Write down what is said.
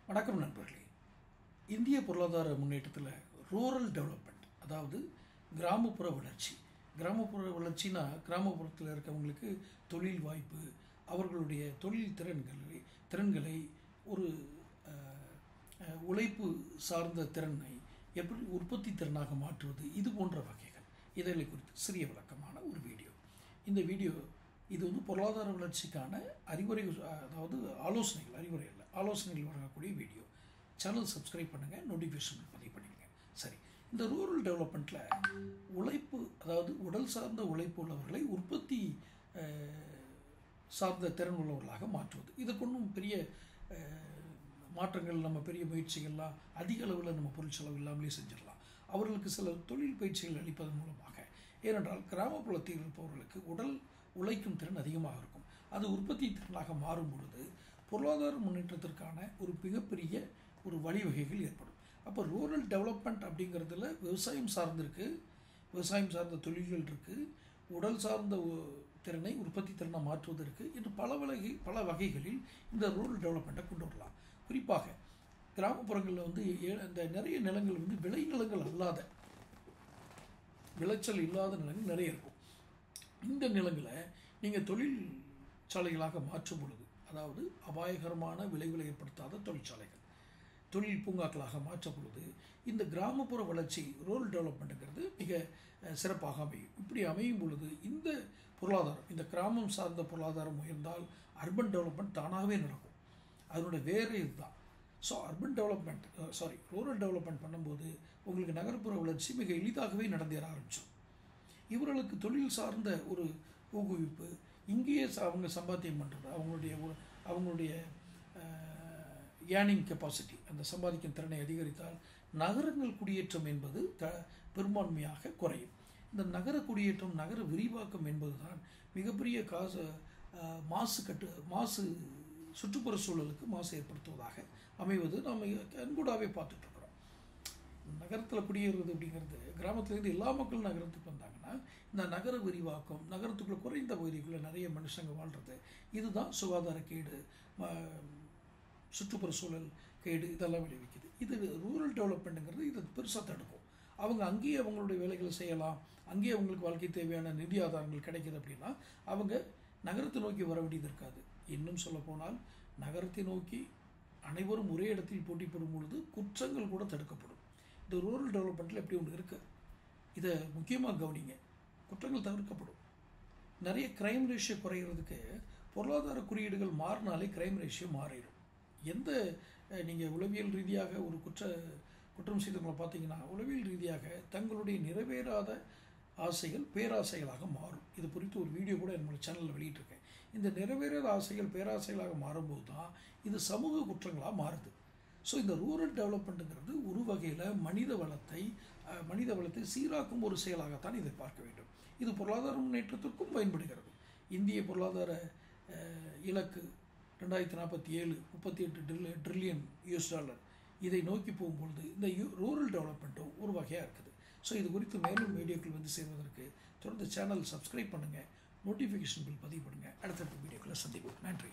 வணக்கம் நண்பர்களே. இந்திய பொருளாதார முன்னேற்றத்தில் ரூரல் டெவலப்மெண்ட், அதாவது கிராமப்புற வளர்ச்சி. கிராமப்புற வளர்ச்சினா கிராமப்புறத்தில் இருக்கவங்களுக்கு தொழில் வாய்ப்பு, அவர்களுடைய தொழில் திறன்களை ஒரு உழைப்பு சார்ந்த திறனை எப்படி உற்பத்தி திறனாக மாற்றுவது, இது போன்ற வகைகள். இதை குறித்து சிறிய விளக்கமான ஒரு வீடியோ. இந்த வீடியோ இது பொருளாதார வளர்ச்சிக்கான அறிவுரை, அதாவது ஆலோசனைகள், அறிவுரை அல்ல, ஆலோசனைகள் வழங்கக்கூடிய வீடியோ. சேனல் சப்ஸ்கிரைப் பண்ணுங்கள், நோட்டிஃபிகேஷன் பதிவு பண்ணிடுங்க. சரி, இந்த ரூரல் டெவலப்மெண்ட்டில் உழைப்பு, அதாவது உடல் சார்ந்த உழைப்பு உள்ளவர்களை உற்பத்தி சார்ந்த திறன் உள்ளவர்களாக மாற்றுவது. இதற்கு ஒன்றும் பெரிய மாற்றங்கள், நம்ம பெரிய முயற்சிகள்லாம் அதிக அளவில் நம்ம பொருள் செலவு இல்லாமலே செஞ்சிடலாம். அவர்களுக்கு சில தொழில் பயிற்சிகள் அளிப்பதன் மூலமாக, ஏனென்றால் கிராமப்புறத்தில் இருப்பவர்களுக்கு உடல் உழைக்கும் திறன் அதிகமாக இருக்கும். அது உற்பத்தி திறனாக மாறும் பொழுது பொருளாதார முன்னேற்றத்திற்கான ஒரு மிகப்பெரிய ஒரு வழிவகைகள் ஏற்படும். அப்போ ரூரல் டெவலப்மெண்ட் அப்படிங்கிறதுல விவசாயம் சார்ந்திருக்கு, விவசாயம் சார்ந்த தொழில்கள் இருக்குது, உடல் சார்ந்த திறனை உற்பத்தி திறனை மாற்றுவதற்கு என்று பல வகைகளில் இந்த ரூரல் டெவலப்மெண்ட்டை கொண்டு வரலாம். குறிப்பாக கிராமப்புறங்களில் இந்த நிறைய நிலங்கள் விளைநிலங்கள் அல்லாத, விளைச்சல் இல்லாத நிலங்கள் நிறைய இருக்கும். இந்த நிலங்களை நீங்கள் தொழிற்சாலைகளாக மாற்றும் பொழுது, அதாவது அபாயகரமான விளைவுகளை ஏற்படுத்தாத தொழிற்சாலைகள், தொழில் பூங்காக்களாக மாற்றும் பொழுது இந்த கிராமப்புற வளர்ச்சி, ரூரல் டெவலப்மெண்ட்டுங்கிறது மிக சிறப்பாக அமையும். இப்படி அமையும் பொழுது இந்த பொருளாதாரம், இந்த கிராமம் சார்ந்த பொருளாதாரம் உயர்ந்தால் அர்பன் டெவலப்மெண்ட் தானாகவே நடக்கும். அதனுடைய வேறு இதுதான். ஸோ ரூரல் டெவலப்மெண்ட் பண்ணும்போது உங்களுக்கு நகர்ப்புற வளர்ச்சி மிக எளிதாகவே நடந்தேற ஆரம்பிச்சிடும். இவர்களுக்கு தொழில் சார்ந்த ஒரு ஊக்குவிப்பு, இங்கேயே அவங்க சம்பாத்தியம் பண்ணுறது, அவங்களுடைய ஏர்னிங் கெப்பாசிட்டி, அந்த சம்பாதிக்கும் திறனை அதிகரித்தால் நகரங்கள் குடியேற்றம் என்பது பெரும்பான்மையாக குறையும். இந்த நகர குடியேற்றம், நகர விரிவாக்கம் என்பது தான் மிகப்பெரிய மாசு சுற்றுப்புற சூழலுக்கு மாசு ஏற்படுத்துவதாக அமைவது நாம் கண்கூடாகவே பார்த்துட்ருக்குறோம். நகரத்தில் குடியேறுவது அப்படிங்கிறது, கிராமத்துலேருந்து எல்லா மக்களும் நகரத்துக்கு வந்தாங்கன்னா இந்த நகர விரிவாக்கம், நகரத்துக்குள்ளே குறைந்த பகுதிக்குள்ளே நிறைய மனுஷங்க வாழ்கிறது, இதுதான் சுகாதார கேடு, சுற்றுப்புற சூழல் கேடு, இதெல்லாம் விளைவிக்குது. இது ரூரல் டெவலப்மெண்ட்டுங்கிறது இதை பெருசாக தடுக்கும். அவங்க அங்கேயே அவங்களுடைய வேலைகளை செய்யலாம், அங்கேயே அவங்களுக்கு வாழ்க்கை தேவையான நிதி ஆதாரங்கள் கிடைக்கிது. அப்படின்னா அவங்க நகரத்தை நோக்கி வர வேண்டியது இருக்காது. இன்னும் சொல்லப்போனால் நகரத்தை நோக்கி அனைவரும் ஒரே இடத்தில் போட்டி போடும் பொழுது குற்றங்கள் கூட தடுக்கப்படும். இந்த ரூரல் டெவலப்மெண்ட்டில் எப்படி ஒன்று இருக்குது, இதை முக்கியமாக கவனிங்க. குற்றங்கள் தவிர்க்கப்படும். நிறைய க்ரைம் ரேஷியோ குறைகிறதுக்கு பொருளாதார குறியீடுகள் மாறினாலே க்ரைம் ரேஷியோ மாறிடும். நீங்கள் உளவியல் ரீதியாக ஒரு குற்றம் செய்தவங்களை பார்த்தீங்கன்னா, உளவியல் ரீதியாக தங்களுடைய நிறைவேறாத ஆசைகள் பேராசைகளாக மாறும். இது குறித்து ஒரு வீடியோ கூட என்னோடய சேனலில் வெளியிட்டிருக்கேன். இந்த நிறைவேறாத ஆசைகள் பேராசைகளாக மாறும்போது தான் இது சமூக குற்றங்களாக மாறுது. ஸோ இந்த ரூரல் டெவலப்மெண்ட்டுங்கிறது ஒரு வகையில் மனித வளத்தை சீராக்கும் ஒரு செயலாகத்தான் இதை பார்க்க வேண்டும். இது பொருளாதார முன்னேற்றத்திற்கும் பயன்படுகிறது. இந்திய பொருளாதார இலக்கு 2047 $38 ட்ரில்லியன் இதை நோக்கி போகும்பொழுது இந்த ரூரல் டெவலப்மெண்ட்டும் ஒரு வகையாக இருக்குது. ஸோ இது குறித்து மேலும் வீடியோக்கள் சேர்வதற்கு தொடர்ந்து சேனல் சப்ஸ்கிரைப் பண்ணுங்கள், நோட்டிஃபிகேஷன் பில் பதிவு பண்ணுங்கள். அடுத்தடுத்த வீடியோக்களை சந்திப்போம். நன்றி.